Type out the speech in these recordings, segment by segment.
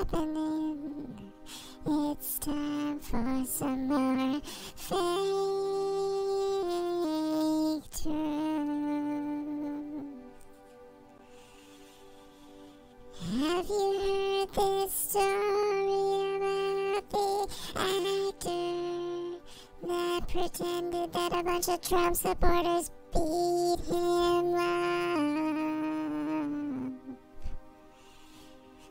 happening. It's time for some more fake truth. Have you heard this story about the actor that pretended that a bunch of Trump supporters beat him up?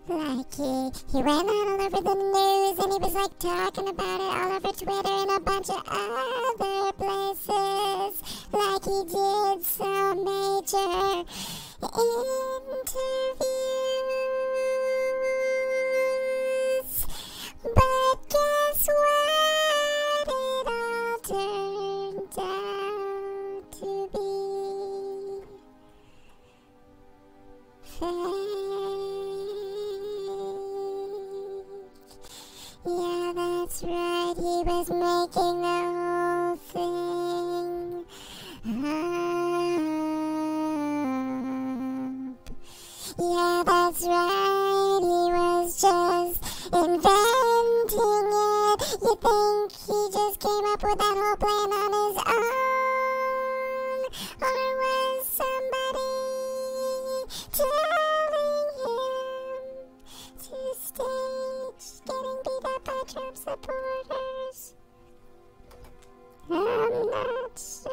Like he went all over the news and he was like talking about it all over Twitter and a bunch of other places. Like he did some major interviews. But guess what? It all turned out to be fake. Yeah, that's right, he was making the whole thing up. Yeah, that's right, he was just inventing it. You think he just came up with that whole plan on his own? Or was somebody telling him to stage getting beat up by Trump supporters? I'm not sure.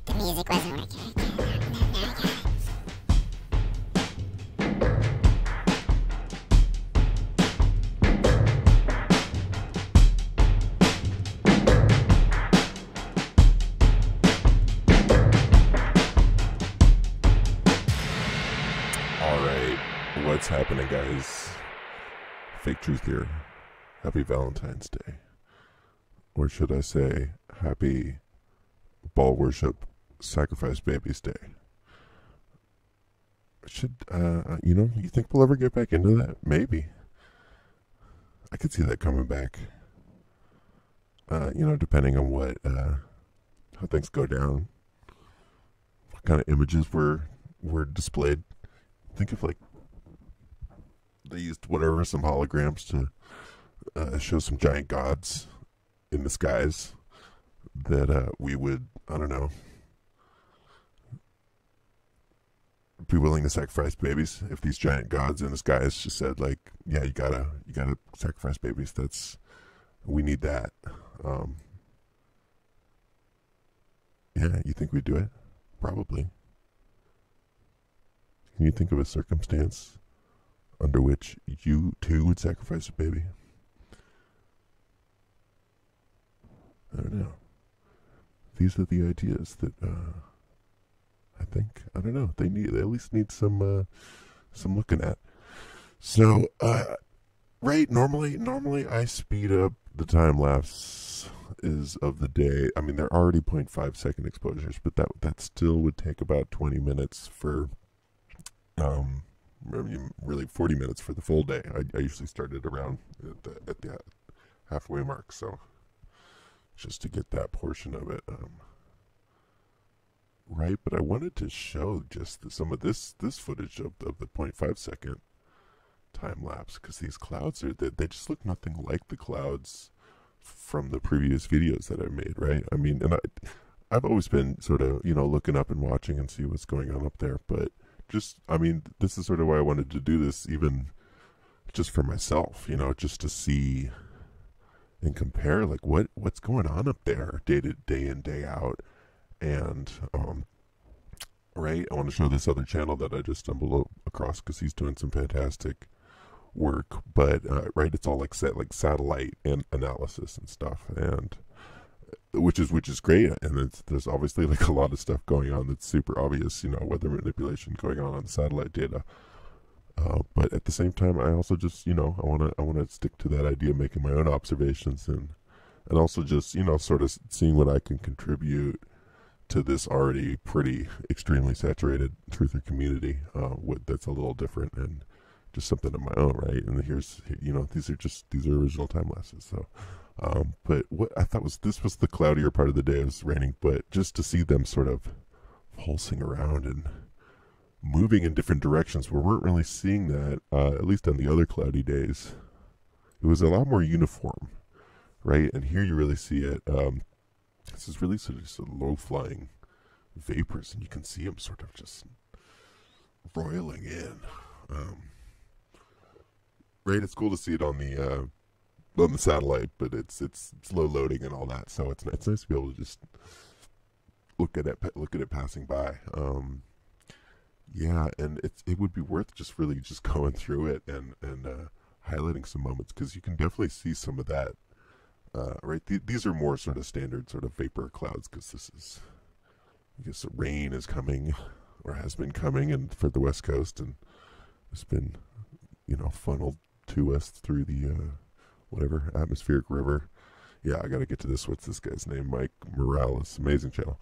The music wasn't working. Alright, what's happening, guys? Fake Truth here. Happy Valentine's Day. Or should I say, Happy Ball Worship Sacrifice Babies Day. You think we'll ever get back into that? Maybe. I could see that coming back. Depending on how things go down. What kind of images were displayed. Think of they used some holograms to show some giant gods in the skies that we would, I don't know, be willing to sacrifice babies if these giant gods in the skies just said yeah, you gotta sacrifice babies. We need that. Yeah, you think we'd do it? Probably. Can you think of a circumstance under which you too would sacrifice a baby? I don't know. These are the ideas that I think, I don't know, they at least need some looking at. So right, normally I speed up the time lapse of the day. I mean, they're already 0.5 second exposures, but that still would take about 20 minutes for really 40 minutes for the full day. I usually started around at the halfway mark, so just to get that portion of it right. But I wanted to show just some of this footage of the 0.5 second time lapse, because these clouds they just look nothing like the clouds from the previous videos that I made, right? I mean, and I've always been sort of looking up and watching and see what's going on up there, but this is sort of why I wanted to do this, even just for myself, just to see and compare what's going on up there day in, day out. And right, I want to show this other channel that I just stumbled across because he's doing some fantastic work, but right, it's all satellite and analysis and stuff, and which is great, and there's obviously a lot of stuff going on that's super obvious, weather manipulation going on the satellite data. But at the same time, I also just I want to stick to that idea of making my own observations and also just sort of seeing what I can contribute to this already pretty extremely saturated truther community. That's a little different and just something of my own, right? And here's, these are original time lapses. So, but what I thought this was the cloudier part of the day. It was raining, but just to see them sort of pulsing around and moving in different directions, we weren't really seeing that, at least on the other cloudy days. It was a lot more uniform, right? And here you really see it. This is really sort of just low-flying vapors, and you can see them sort of just roiling in. Right, it's cool to see it on the satellite, but it's slow loading and all that. So it's nice to be able to just look at it passing by. Yeah, and it would be worth just really just going through it and highlighting some moments, because you can definitely see some of that. Right, these are more sort of standard sort of vapor clouds, because this is, I guess, the rain is coming or has been coming, and for the West Coast, and it's been, funneled to us through the whatever atmospheric river. Yeah, I got to get to this. What's this guy's name? Mike Morales, amazing channel.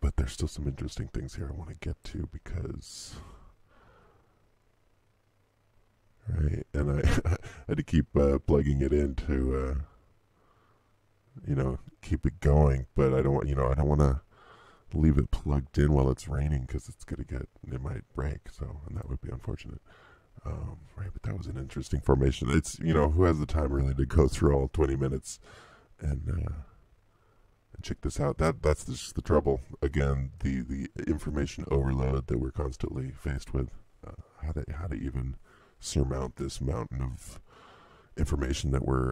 But there's still some interesting things here I want to get to, because. Right, and I had to keep plugging it in to, keep it going. But I don't want to leave it plugged in while it's raining, because it might break. So, and that would be unfortunate. Right, but that was an interesting formation. It's, who has the time really to go through all 20 minutes and check this out? That's just the trouble. Again, the information overload that we're constantly faced with. How to even surmount this mountain of information that we're,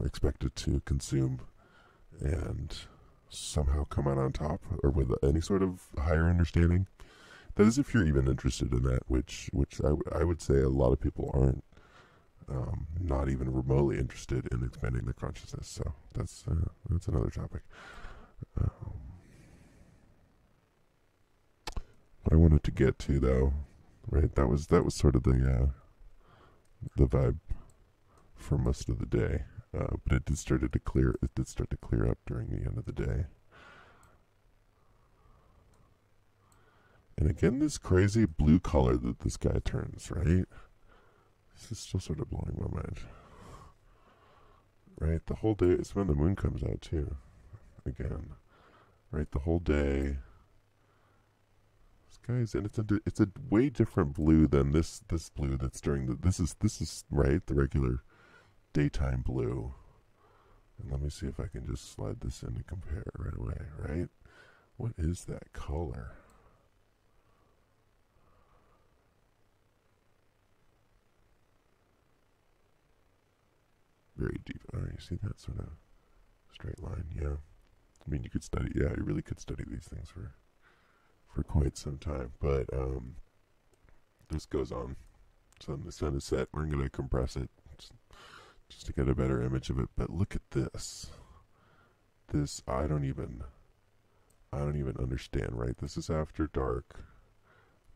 expected to consume and somehow come out on top, or with any sort of higher understanding. That is, if you're even interested in that, which I would say a lot of people aren't, not even remotely interested in expanding their consciousness. So that's another topic. What I wanted to get to, though, right? That was sort of the vibe for most of the day, but it did start to clear up during the end of the day. And again, this crazy blue color that this guy turns, right? This is still sort of blowing my mind. Right, the whole day, it's when the moon comes out too. Again, right, the whole day. This guy's, and it's a way different blue than this blue that's during the, this is right, the regular daytime blue. And let me see if I can just slide this in and compare it right away, right? What is that color? Very deep. Oh, you see that sort of straight line? Yeah. I mean, you could study. Yeah, you really could study these things for quite some time. But this goes on. So the sun is set. We're going to compress it just to get a better image of it. But look at this. This I don't even understand. Right? This is after dark.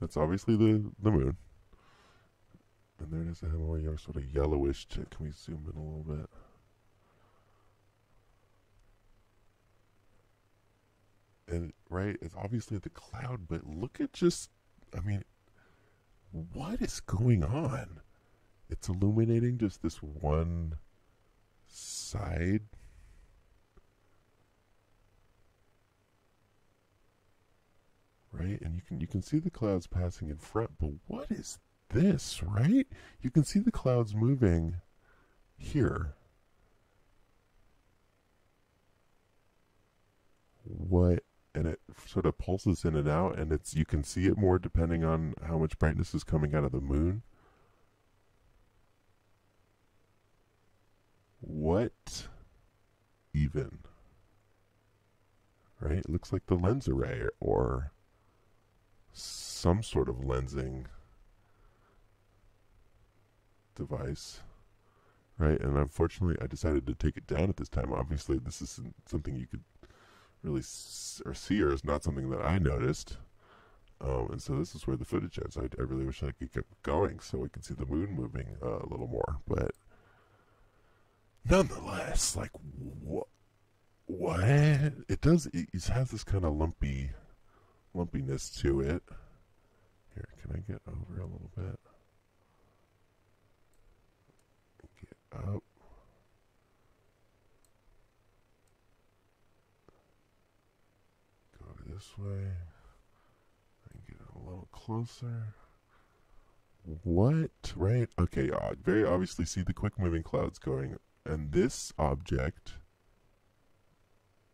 That's obviously the moon. And there it is, a more sort of yellowish tint. Can we zoom in a little bit? And, right, it's obviously the cloud, but look at just, what is going on? It's illuminating just this one side. Right, and you can see the clouds passing in front, but what is this, right? You can see the clouds moving here. What? And it sort of pulses in and out, and you can see it more depending on how much brightness is coming out of the moon. What even? Right? It looks like the lens array or some sort of lensing device, right? And unfortunately, I decided to take it down at this time. Obviously, this isn't something you could really see, or is not something that I noticed. And so this is where the footage ends. I really wish I could keep going so we could see the moon moving a little more. But nonetheless, like, what what? It does. It has this kind of lumpiness to it. Here, can I get over a little bit? Get up. Go this way. And get a little closer. What? Right? Okay, very obviously see the quick moving clouds going, and this object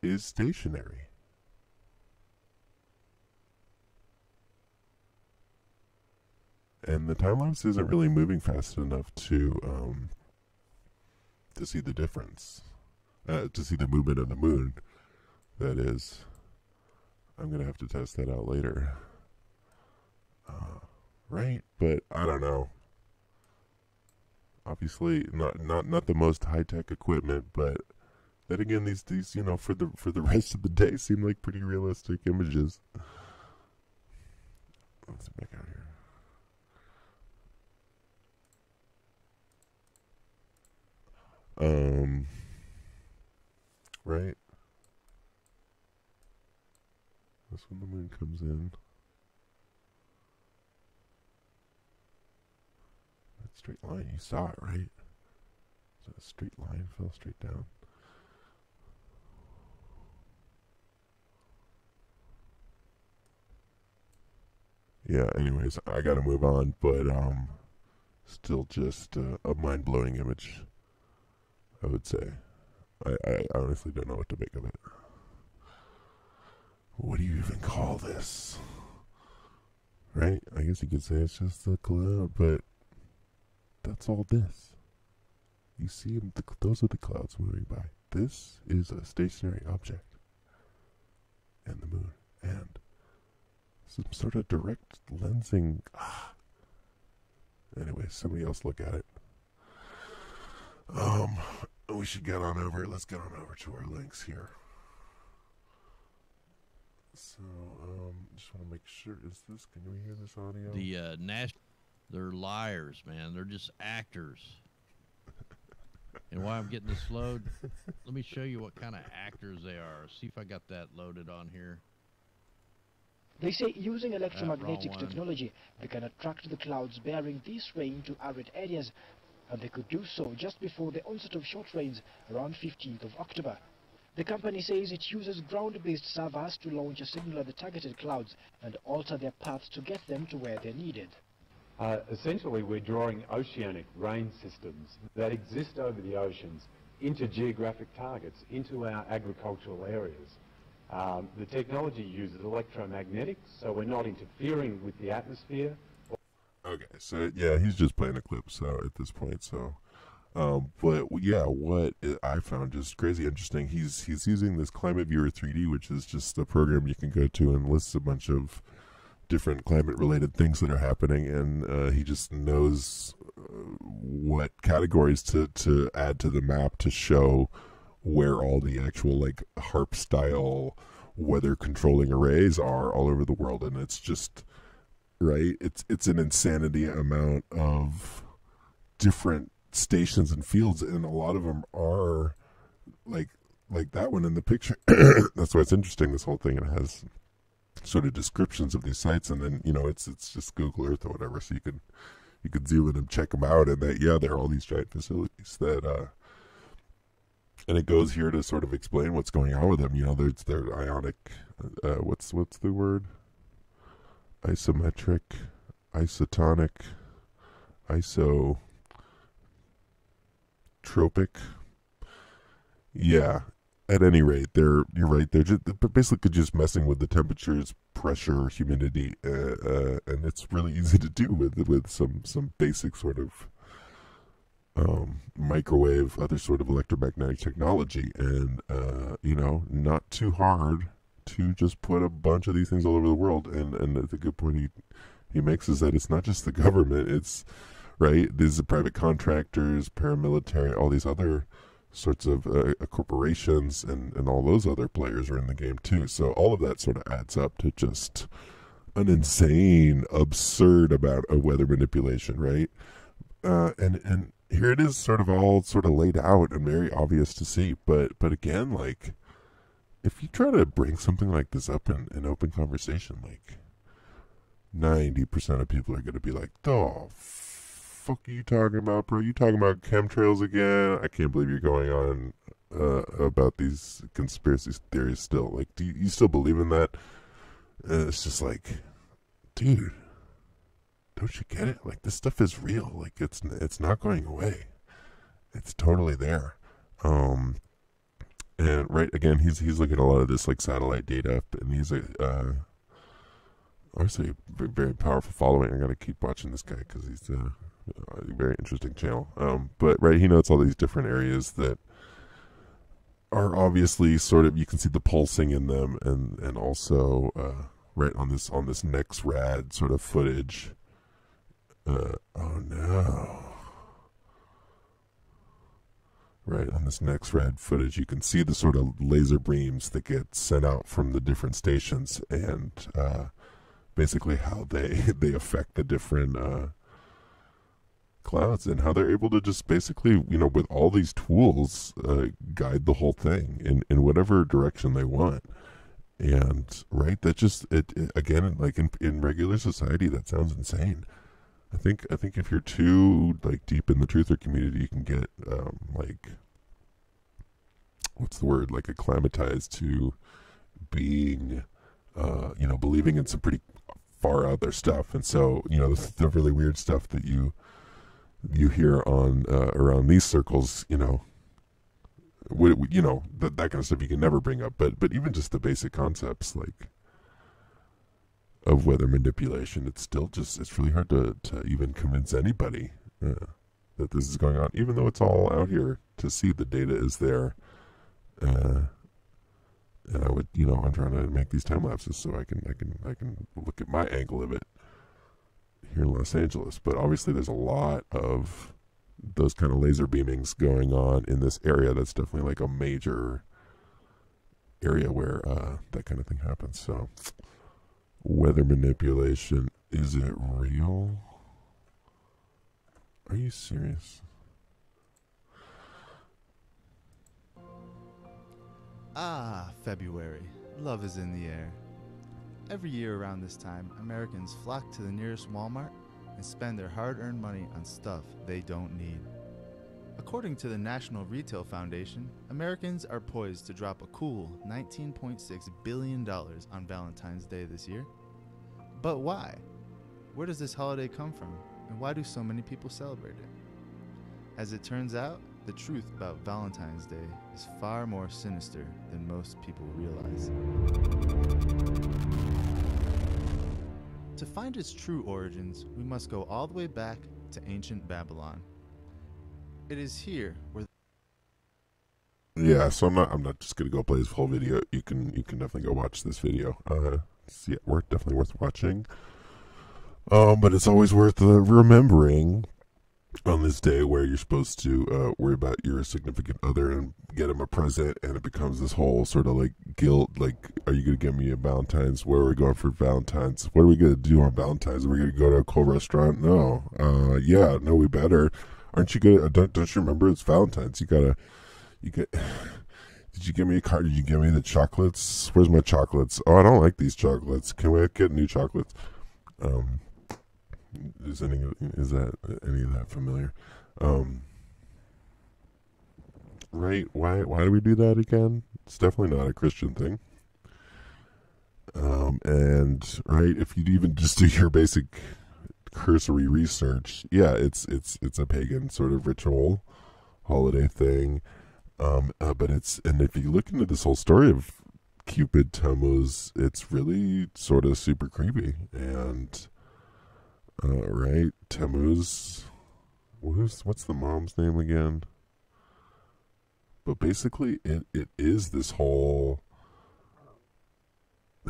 is stationary. And the time lapse isn't really moving fast enough to see the difference, to see the movement of the moon. That is, I'm gonna have to test that out later. Right? But I don't know. Obviously, not the most high tech equipment, but then again, these for the rest of the day seem like pretty realistic images. Let's back out here. Right? That's when the moon comes in. That straight line, you saw it, right? So a straight line fell straight down. Yeah, anyways, I gotta move on, but still just a mind-blowing image, I would say. I honestly don't know what to make of it. What do you even call this? Right? I guess you could say it's just a cloud, but that's all this. You see, those are the clouds moving by. This is a stationary object. And the moon. And some sort of direct lensing. Anyway, somebody else look at it. We should get on over. Let's get on over to our links here. So, just want to make sure. Can we hear this audio? They're liars, man. They're just actors. And why I'm getting this load, let me show you what kind of actors they are. See if I got that loaded on here. They say using electromagnetic technology, they can attract the clouds bearing this rain to arid areas, and they could do so just before the onset of short rains around 15th of October. The company says it uses ground-based servers to launch a signal at the targeted clouds and alter their paths to get them to where they're needed. Essentially, we're drawing oceanic rain systems that exist over the oceans into geographic targets, into our agricultural areas. The technology uses electromagnetics, so we're not interfering with the atmosphere. Okay, so yeah, he's just playing a clip. So at this point, so, but yeah, what I found just crazy interesting. He's using this Climate Viewer 3D, which is just a program you can go to and lists a bunch of different climate-related things that are happening, and he just knows what categories to add to the map to show where all the actual like HARP-style weather controlling arrays are all over the world, and it's just right. It's an insanity amount of different stations and fields, and a lot of them are like that one in the picture. That's why it's interesting. This whole thing, it has sort of descriptions of these sites, and then it's just Google Earth or whatever, so you could zoom in and check them out, and that there are all these giant facilities that and it goes here to sort of explain what's going on with them. They're ionic, what's the word? Isometric, isotonic, isotropic. Yeah. At any rate, you're right. They're basically just messing with the temperatures, pressure, humidity, and it's really easy to do with some basic sort of microwave, other sort of electromagnetic technology, and not too hard to just put a bunch of these things all over the world. And the good point he makes is that it's not just the government. It's right. These are private contractors, paramilitary, all these other sorts of corporations, and all those other players are in the game too. So all of that sort of adds up to just an insane, absurd amount of weather manipulation, right? And here it is, sort of all sort of laid out and very obvious to see. But again, like if you try to bring something like this up in open conversation, like 90% of people are going to be like, "The fuck are you talking about, bro? You talking about chemtrails again? I can't believe you're going on about these conspiracy theories still. Like, do you still believe in that?" And it's just like, dude, don't you get it? Like, this stuff is real. Like, it's not going away. It's totally there. And right, again, he's looking at a lot of this like satellite data, and he's obviously a very powerful following. I gotta keep watching this guy because he's a very interesting channel. But right, he notes all these different areas that are obviously sort of, you can see the pulsing in them, and also right on this next rad sort of footage. Oh no. Right, on this next red footage, you can see the sort of laser beams that get sent out from the different stations, and basically how they affect the different clouds, and how they're able to just basically, with all these tools, guide the whole thing in whatever direction they want. And right, that just it again, like in regular society, that sounds insane. I think if you're too like deep in the truther community, you can get like, what's the word, like acclimatized to being believing in some pretty far out there stuff. And so the really weird stuff that you hear on around these circles, that kind of stuff you can never bring up. But even just the basic concepts like of weather manipulation, it's really hard to even convince anybody that this is going on, even though it's all out here to see. The data is there, and I would, I'm trying to make these time lapses so I can look at my angle of it here in Los Angeles. But obviously, there's a lot of those kind of laser beamings going on in this area. That's definitely like a major area where that kind of thing happens. So. Weather manipulation, is it real? Are you serious? Ah, February. Love is in the air. Every year around this time, Americans flock to the nearest Walmart and spend their hard-earned money on stuff they don't need. According to the National Retail Foundation, Americans are poised to drop a cool $19.6 billion on Valentine's Day this year. But why? Where does this holiday come from, and why do so many people celebrate it? As it turns out, the truth about Valentine's Day is far more sinister than most people realize. To find its true origins, we must go all the way back to ancient Babylon. It is here where. Yeah, so I'm not just gonna go play this whole video. You can definitely go watch this video. It's definitely worth watching. But it's always worth remembering on this day where you're supposed to worry about your significant other and get him a present, and it becomes this whole sort of like guilt. Like, are you gonna give me a Valentine's? Where are we going for Valentine's? What are we gonna do on Valentine's? Are we gonna go to a cool restaurant? No. Yeah, no, we better. Aren't you gonna? Don't you remember? It's Valentine's. Did you give me a card? Did you give me the chocolates? Where's my chocolates? Oh, I don't like these chocolates. Can we get new chocolates? Is any of that familiar? Right? Why do we do that again? It's definitely not a Christian thing. And right, if you'd even just do your basic cursory research, yeah, it's a pagan sort of ritual holiday thing. But and if you look into this whole story of Cupid Tammuz, it's really sort of super creepy. And right, Tammuz, what's the mom's name again? But basically, it is this whole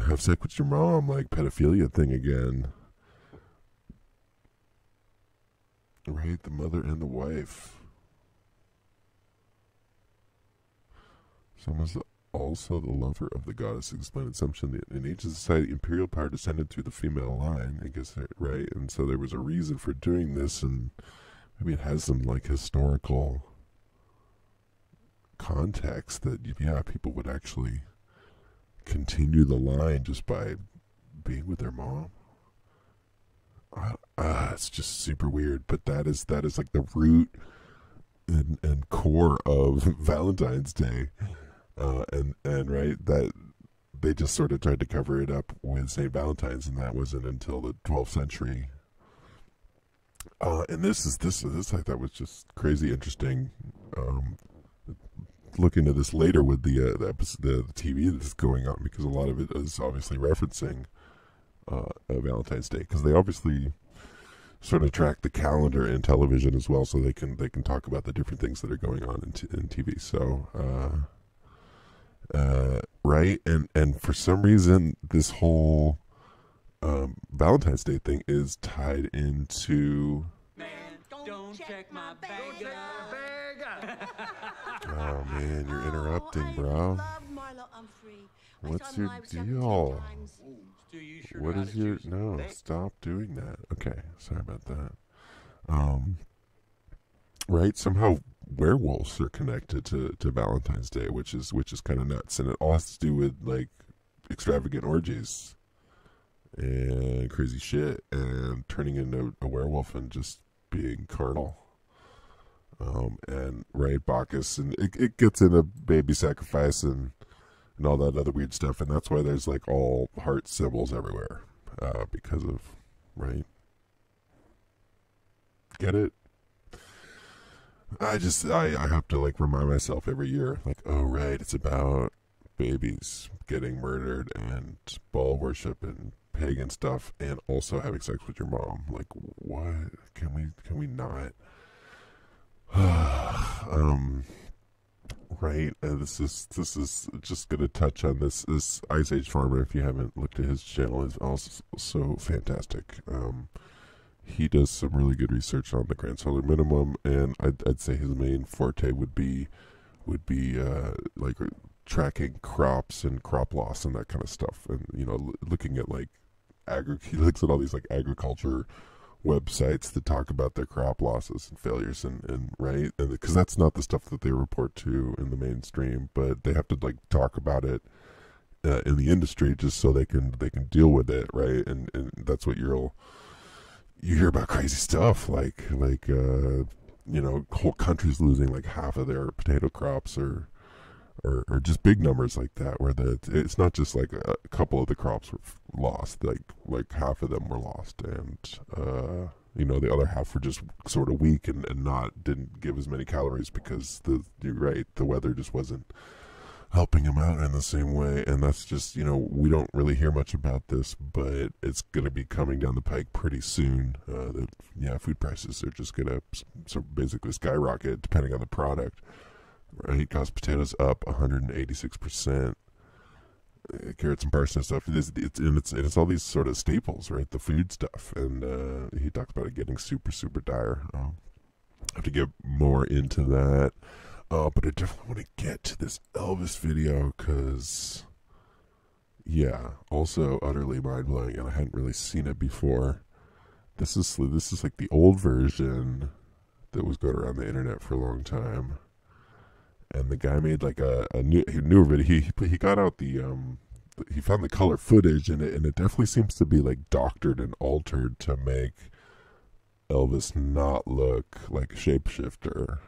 have sex with your mom, like pedophilia thing again. Right, the mother and the wife. Someone's also the lover of the goddess. Explained assumption that in ancient society, imperial power descended through the female line. I guess, right? And so there was a reason for doing this, and maybe it has some like historical context that, yeah, people would actually continue the line just by being with their mom. It's just super weird, but that is like the root and core of Valentine's Day, and right, that they just sort of tried to cover it up with St. Valentine's, and that wasn't until the 12th century. And this I thought was just crazy interesting. Looking at this later with the episode, the TV that's going on, because a lot of it is obviously referencing Valentine's Day, because they obviously sort of track the calendar in television as well, so they can talk about the different things that are going on in TV. So right, and for some reason this whole Valentine's Day thing is tied into. Man, don't check my bag. Oh man, you're interrupting, bro. What's your deal? What is your... No, stop doing that. Okay, sorry about that. Right, somehow werewolves are connected to Valentine's Day, which is kind of nuts, and it all has to do with like extravagant orgies and crazy shit, and turning into a werewolf and just being carnal. And right, Bacchus, and it gets into baby sacrifice and all that other weird stuff, and that's why there's like all heart symbols everywhere, because of, right? Get it? I have to like remind myself every year, like, oh right, it's about babies getting murdered and ball worship and pagan stuff, and also having sex with your mom. Like, what? Can we not? Right, and this is just gonna touch on this Ice Age farmer. If you haven't looked at his channel, is also so fantastic. He does some really good research on the Grand Solar Minimum, and I'd say his main forte would be like tracking crops and crop loss and that kind of stuff, and looking at like he looks at all these like agriculture websites that talk about their crop losses and failures, and right, and because that's not the stuff that they report to in the mainstream, but they have to like talk about it in the industry just so they can deal with it, right? And that's what you hear about crazy stuff like whole countries losing like half of their potato crops, or just big numbers like that, where it's not just like a couple of the crops were lost, like half of them were lost, and the other half were just sort of weak and didn't give as many calories because you're right, the weather just wasn't helping them out in the same way. And that's just, we don't really hear much about this, but it's going to be coming down the pike pretty soon. Food prices are just going to sort of basically skyrocket depending on the product. Right, cost potatoes up 186%. Carrots and parsnips stuff. It's all these sort of staples, right? The food stuff, and he talks about it getting super, super dire. I have to get more into that, but I definitely want to get to this Elvis video because, yeah, also utterly mind blowing, and I hadn't really seen it before. This is like the old version that was going around the internet for a long time. And the guy made like a newer video. He got out he found the color footage, and it definitely seems to be like doctored and altered to make Elvis not look like a shapeshifter.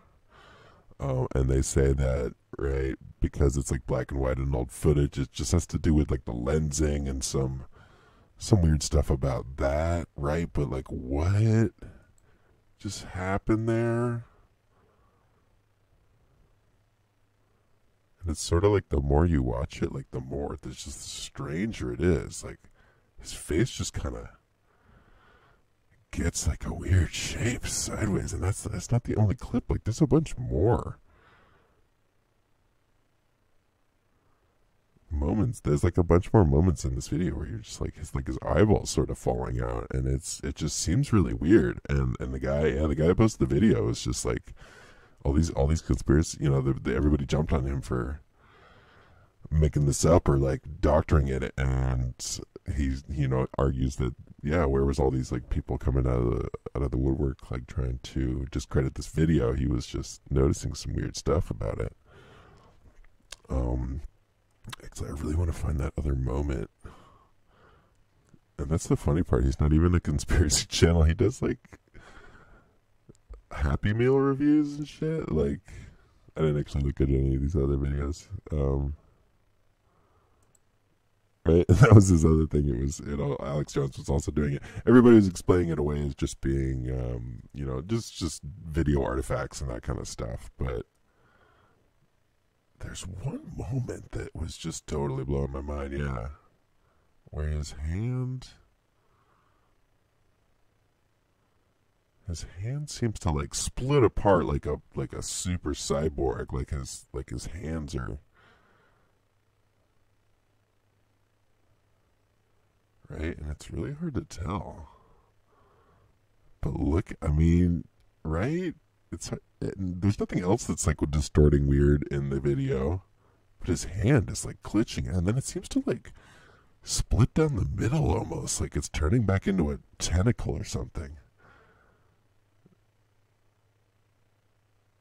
And they say that, right, because it's like black and white and old footage, it just has to do with like the lensing and some weird stuff about that, right? But like, what just happened there? It's sort of like the more you watch it, like the more there's just the stranger it is. Like his face just kind of gets like a weird shape sideways, and that's not the only clip. Like there's a bunch more moments. There's like a bunch more moments in this video where you're just like his eyeballs sort of falling out, and it just seems really weird. And the guy that posted the video is just like. All these conspiracy, everybody jumped on him for making this up or like doctoring it, and he, argues that where was all these like people coming out of the woodwork like trying to discredit this video? He was just noticing some weird stuff about it. Actually, I really want to find that other moment. And that's the funny part. He's not even a conspiracy channel. He does like Happy Meal reviews and shit. Like, I didn't actually look at any of these other videos. Right? That was his other thing. It was, Alex Jones was also doing it. Everybody was explaining it away as just being, just video artifacts and that kind of stuff. But there's one moment that was just totally blowing my mind. Yeah. Where his hand seems to like split apart like a super cyborg. Like his hands are right, and it's really hard to tell. But look, I mean, right? There's nothing else that's like distorting weird in the video, but his hand is like glitching, and then it seems to like split down the middle almost, like it's turning back into a tentacle or something.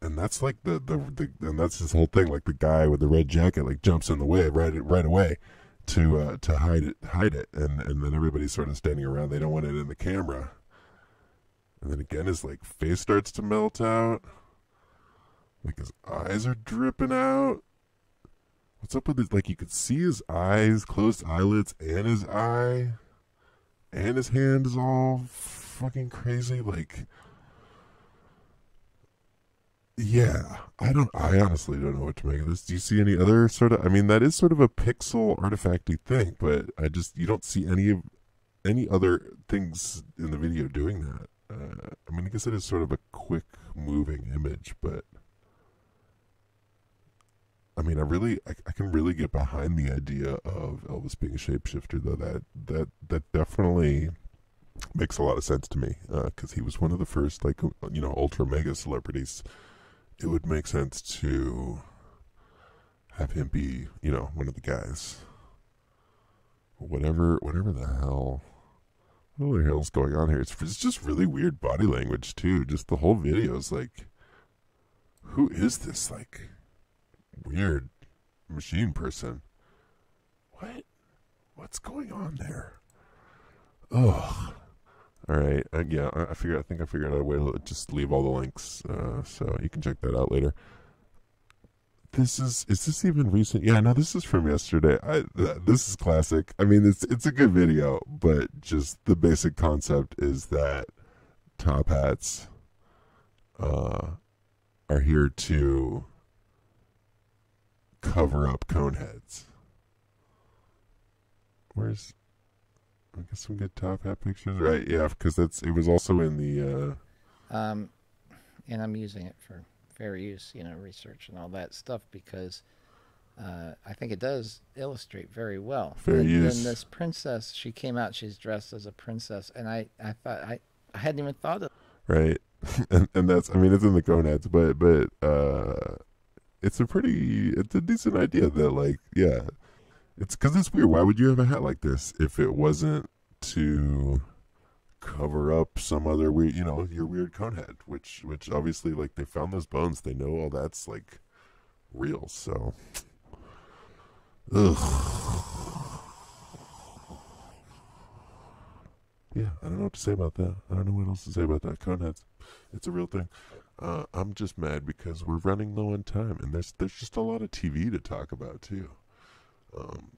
And that's like and that's his whole thing. Like the guy with the red jacket like jumps in the way right away to hide it, and then everybody's sort of standing around. They don't want it in the camera. And then again, his like face starts to melt out. Like his eyes are dripping out. What's up with this? Like you could see his eyes, closed eyelids, and his eye, and his hand is all fucking crazy. Like, yeah, I honestly don't know what to make of this. Do you see any other sort of? I mean, that is sort of a pixel artifacty thing, but you don't see any other things in the video doing that. I mean, I guess it is sort of a quick moving image, but. I mean, I can really get behind the idea of Elvis being a shapeshifter, though. That definitely makes a lot of sense to me, because he was one of the first, like, ultra mega celebrities. It would make sense to have him be, one of the guys. Whatever the hell, what the hell's going on here? It's just really weird body language too. Just the whole video is like, who is this, like, weird machine person? What's going on there? Ugh. All right. Yeah, I think I figured out a way to just leave all the links, so you can check that out later. Is this even recent? Yeah, no, this is from yesterday. This is classic. I mean, it's a good video, but just the basic concept is that top hats are here to cover up cone heads. I guess some good top hat pictures, right? Yeah, because it was also in the and I'm using it for fair use, research and all that stuff, because I think it does illustrate very well. Fair use. And this princess, she came out, she's dressed as a princess, and I thought I hadn't even thought of. Right, and that's, I mean, it's in the cone heads, but it's a decent idea that, like, yeah, it's because it's weird. Why would you have a hat like this if it wasn't to cover up some other weird, your weird cone head, which obviously, like, they found those bones, they know all that's like real. So, ugh. Yeah, I don't know what to say about that. I don't know what else to say about that. Cone heads, it's a real thing. I'm just mad because we're running low on time, and there's just a lot of TV to talk about too.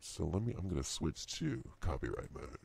So I'm gonna switch to copyright mode.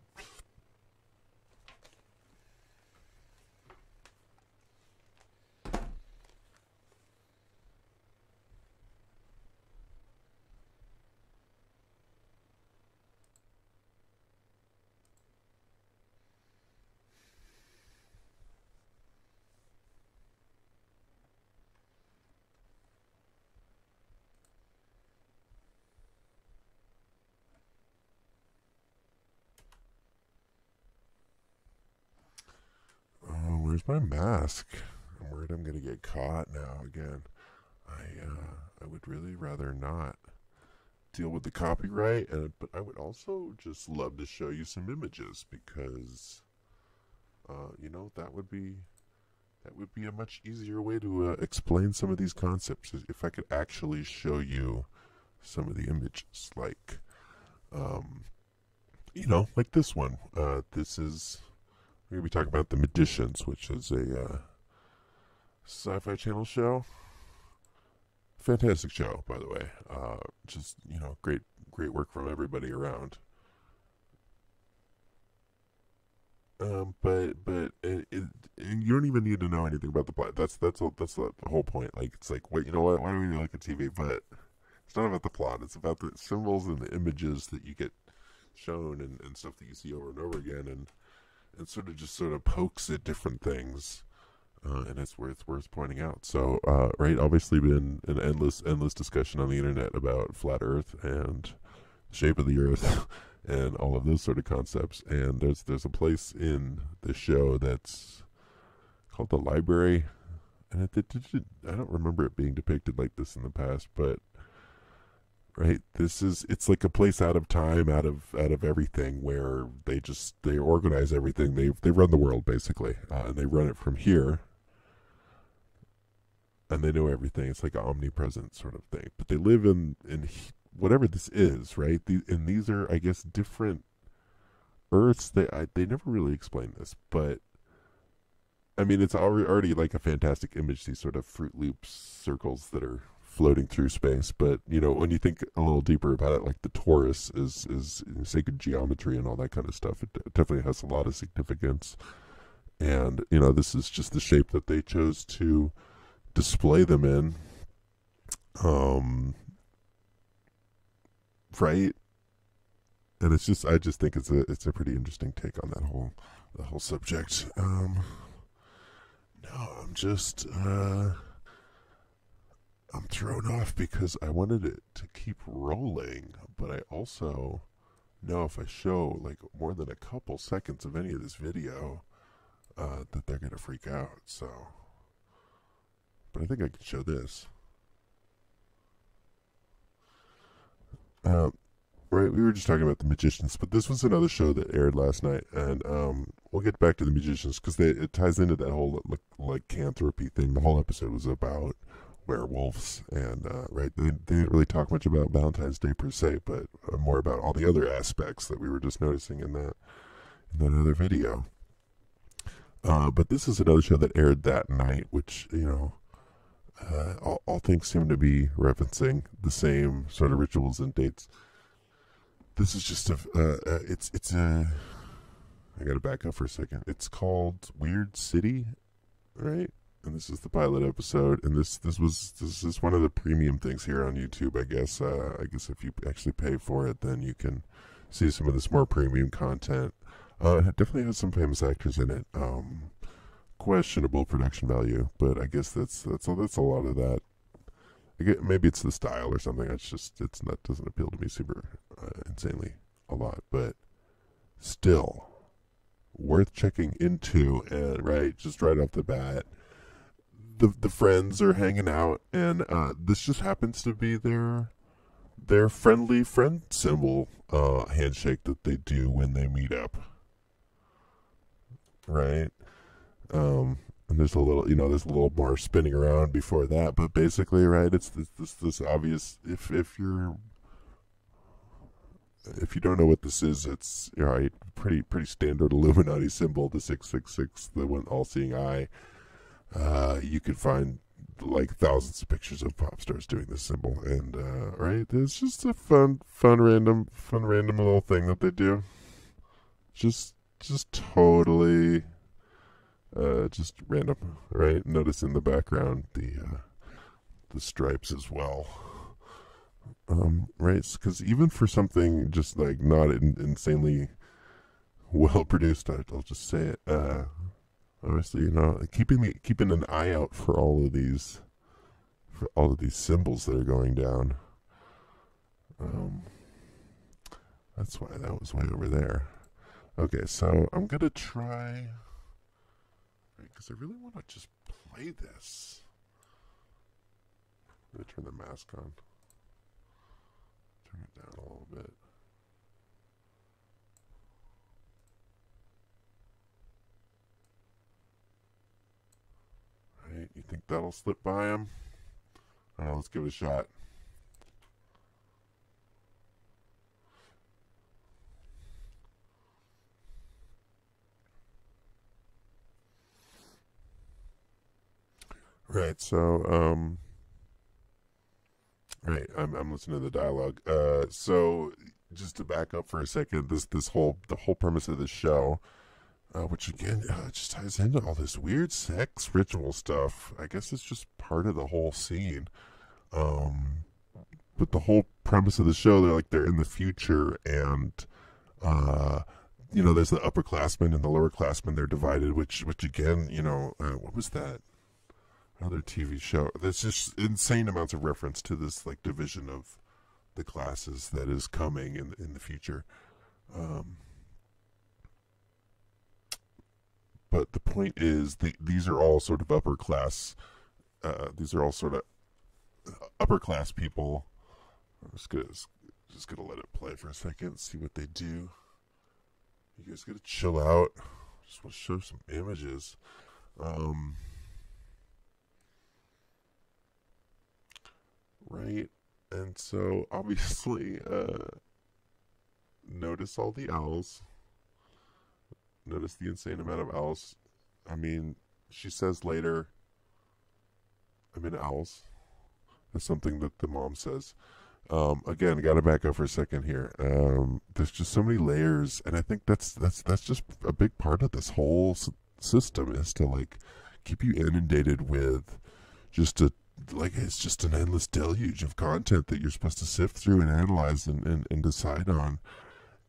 Where's my mask? I'm worried I'm gonna get caught now again. I would really rather not deal with the copyright, but I would also just love to show you some images, because that would be a much easier way to explain some of these concepts if I could actually show you some of the images, like, you know, like this one. This is, we're going to be talking about The Magicians, which is a Sci-Fi Channel show. Fantastic show, by the way. Just, you know, great work from everybody around. But and you don't even need to know anything about the plot. That's the whole point. Like, it's like, wait, you know what? Why do we look at TV? But it's not about the plot. It's about the symbols and the images that you get shown and stuff that you see over and over again, and sort of pokes at different things. And it's worth pointing out. So, right, obviously been an endless discussion on the internet about flat Earth and the shape of the Earth and all of those sort of concepts. And there's a place in the show that's called the Library, and I don't remember it being depicted like this in the past, but right, it's like a place out of time, out of everything, where they organize everything. They run the world basically, and they run it from here. And they know everything. It's like an omnipresent sort of thing. But they live in whatever this is, right? And these are, I guess, different Earths. They never really explain this, but I mean, it's already like a fantastic image. These sort of Fruit Loops circles that are floating through space. But you know, when you think a little deeper about it, like the torus is sacred geometry and all that kind of stuff. It definitely has a lot of significance. And you know, this is just the shape that they chose to display them in, right? And it's just, I just think it's a pretty interesting take on the whole subject. No, I'm just I'm thrown off because I wanted it to keep rolling, but I also know if I show like more than a couple seconds of any of this video, that they're gonna freak out. So. But I think I can show this. Right, we were just talking about The Magicians, but this was another show that aired last night, and we'll get back to The Magicians because it ties into that whole lycanthropy thing. The whole episode was about werewolves, and right, they didn't really talk much about Valentine's Day per se, but more about all the other aspects that we were just noticing in that other video. But this is another show that aired that night, which, you know, all things seem to be referencing the same sort of rituals and dates. This is just it's a, I gotta back up for a second. It's called Weird City, right? And this is the pilot episode, and this is one of the premium things here on YouTube, I guess. I guess if you actually pay for it, then you can see some of this more premium content. It definitely has some famous actors in it. Questionable production value, but I guess that's a lot of that. Maybe it's the style or something. Doesn't appeal to me super insanely a lot, but still worth checking into. And right, just right off the bat, the friends are hanging out, and this just happens to be their friendly friend symbol handshake that they do when they meet up, right? And there's a little more spinning around before that, but basically, right, it's this obvious. If you don't know what this is, it's right, pretty standard Illuminati symbol, the 666, the one all-seeing eye. You could find like thousands of pictures of pop stars doing this symbol, and right, it's just a fun random little thing that they do. Just totally. Just random, right? Notice in the background the stripes as well, right? Because even for something just like not insanely well produced, I'll just say it. Obviously, you know, keeping an eye out for all of these symbols that are going down. That's why that was way over there. Okay, so I'm gonna try. Because I really want to just play this. I'm going to turn the mask on. Turn it down a little bit. Right, you think that'll slip by him? I don't know, let's give it a shot. right, so right, I'm listening to the dialogue. So just to back up for a second, the whole premise of this show, which again just ties into all this weird sex ritual stuff. I guess it's just part of the whole scene. But the whole premise of the show, they're in the future, and there's the upperclassmen and the lowerclassmen. They're divided, which again, what was that other TV show? There's just insane amounts of reference to this like division of the classes that is coming in the future. But the point is, these are all sort of upper class. These are all sort of upper class people. I'm just gonna let it play for a second, see what they do. You guys gotta chill out. Just want to show some images. Right, and so obviously, notice all the owls. Notice the insane amount of owls. I mean, she says later, I'm into owls. That's something that the mom says. Again, got to back up for a second here. There's just so many layers, and I think that's just a big part of this whole system, is to like keep you inundated with it's just an endless deluge of content that you're supposed to sift through and analyze and decide on.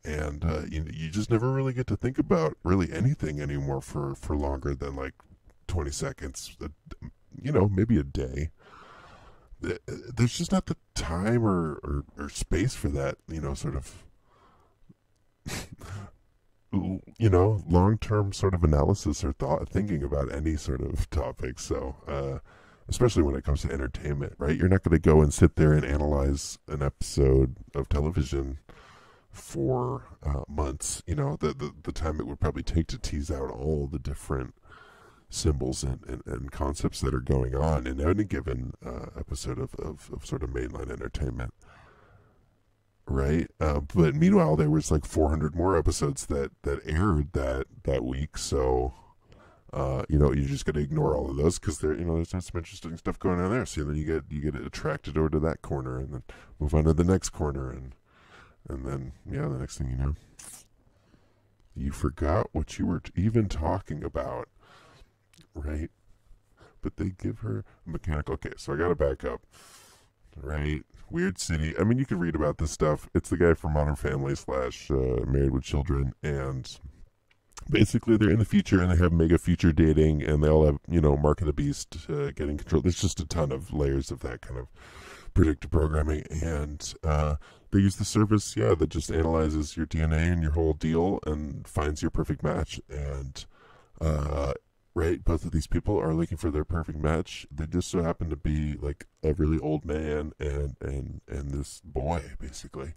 And you just never really get to think about really anything anymore for longer than like 20 seconds, maybe a day. There's just not the time or space for that, sort of, long-term sort of analysis or thinking about any sort of topic. So, especially when it comes to entertainment, right? You're not going to go and sit there and analyze an episode of television for months. The time it would probably take to tease out all the different symbols and concepts that are going on in any given episode of sort of mainline entertainment, right? But meanwhile, there was like 400 more episodes that aired that week, so you're just going to ignore all of those because there's some interesting stuff going on there. So then you get attracted over to that corner and then move on to the next corner, and then the next thing you know, you forgot what you were even talking about. Right, but they give her a mechanical. Okay, so I gotta back up. Right, weird city. I mean, you can read about this stuff. It's the guy from Modern Family / Married with Children, and basically they're in the future and they have mega future dating, and they all have Mark of the Beast getting control. There's just a ton of layers of that kind of predictive programming, and they use the service, that just analyzes your DNA and your whole deal and finds your perfect match. And right, both of these people are looking for their perfect match. They just so happen to be like a really old man and this boy, basically.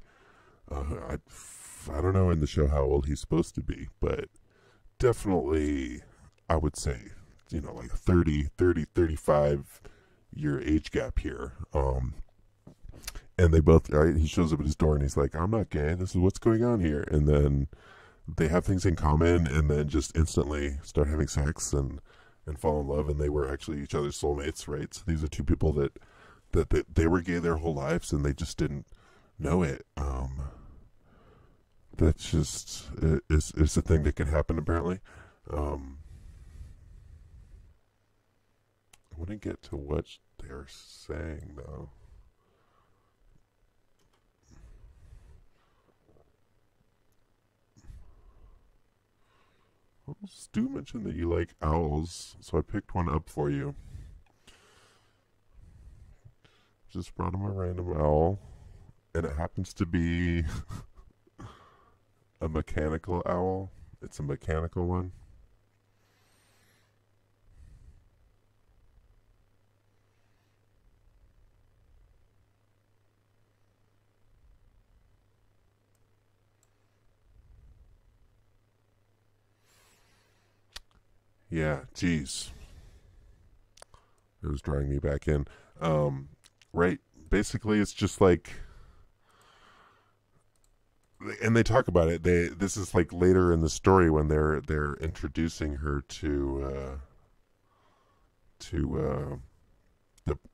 I don't know in the show how old he's supposed to be, but definitely I would say, like 35 year age gap here. And they both, right, he shows up at his door and he's like, I'm not gay, this is what's going on here. And then they have things in common, and then just instantly start having sex and fall in love, and they were actually each other's soulmates, right? So these are two people that they were gay their whole lives, and they just didn't know it. That's just is a thing that can happen, apparently. I wouldn't get to what they're saying though. Well, Stu mentioned that you like owls, so I picked one up for you. Just brought him a random owl, and it happens to be a mechanical owl. It's a mechanical one. Yeah, geez. It was drawing me back in. Right, basically it's just like, and they talk about it. This is like later in the story when they're introducing her to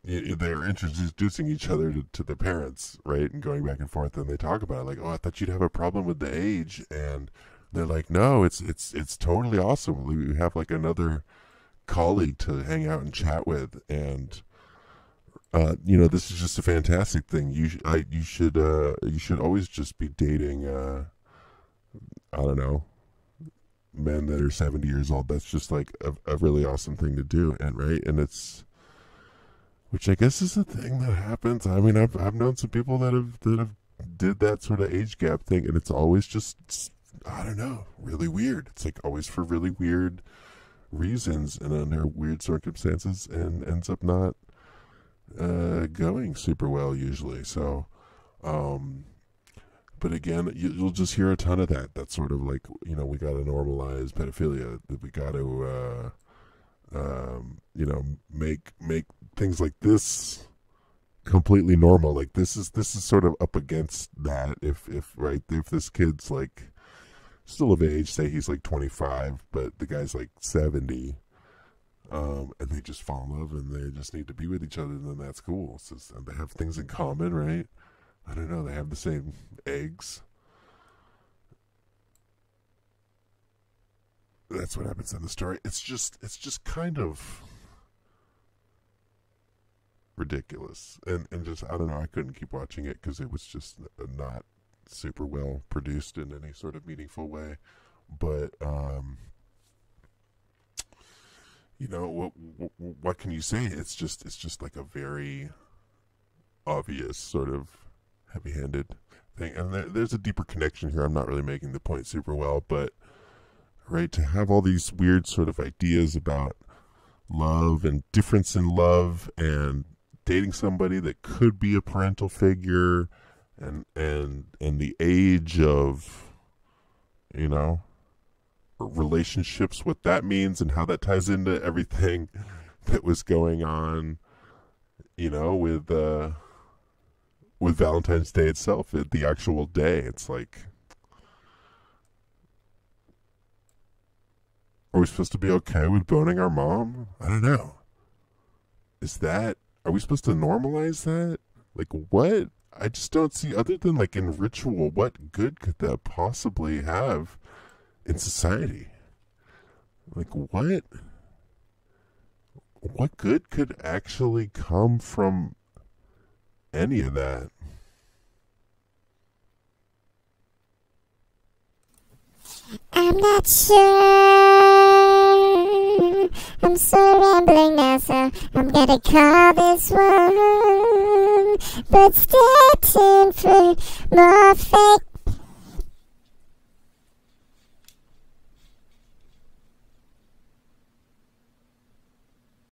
they're introducing each other to the parents, right, and going back and forth, and they talk about it like, oh, I thought you'd have a problem with the age, and they're like, no, it's totally awesome. We have like another colleague to hang out and chat with, and this is just a fantastic thing. You should always just be dating I don't know, men that are 70 years old. That's just like a really awesome thing to do, and it's, which I guess is the thing that happens. I mean, I've known some people that have did that sort of age gap thing, and it's always just, I don't know, really weird. It's like always for really weird reasons and under weird circumstances, and ends up not going super well usually. So, but again, you'll just hear a ton of that. That's sort of like, we got to normalize pedophilia. We got to, make things like this completely normal. Like this is sort of up against that. If this kid's like still of age, say he's like 25, but the guy's like 70, and they just fall in love and they just need to be with each other, then that's cool. And they have things in common, right? I don't know, they have the same eggs. That's what happens in the story. It's just kind of ridiculous. And just, I don't know, I couldn't keep watching it because it was just not super well produced in any sort of meaningful way. But, what can you say? It's just like a very obvious sort of heavy-handed thing. And there's a deeper connection here. I'm not really making the point super well, but right, to have all these weird sort of ideas about love and difference in love and dating somebody that could be a parental figure, and the age of, relationships, what that means and how that ties into everything that was going on, with Valentine's Day itself, the actual day. It's like, are we supposed to be okay with boning our mom? I don't know. Are we supposed to normalize that? Like, what? I just don't see, other than like in ritual, what good could that possibly have in society? Like, what good could actually come from any of that? I'm not sure. I'm so rambling now, so I'm gonna call this one. But stay tuned for more fake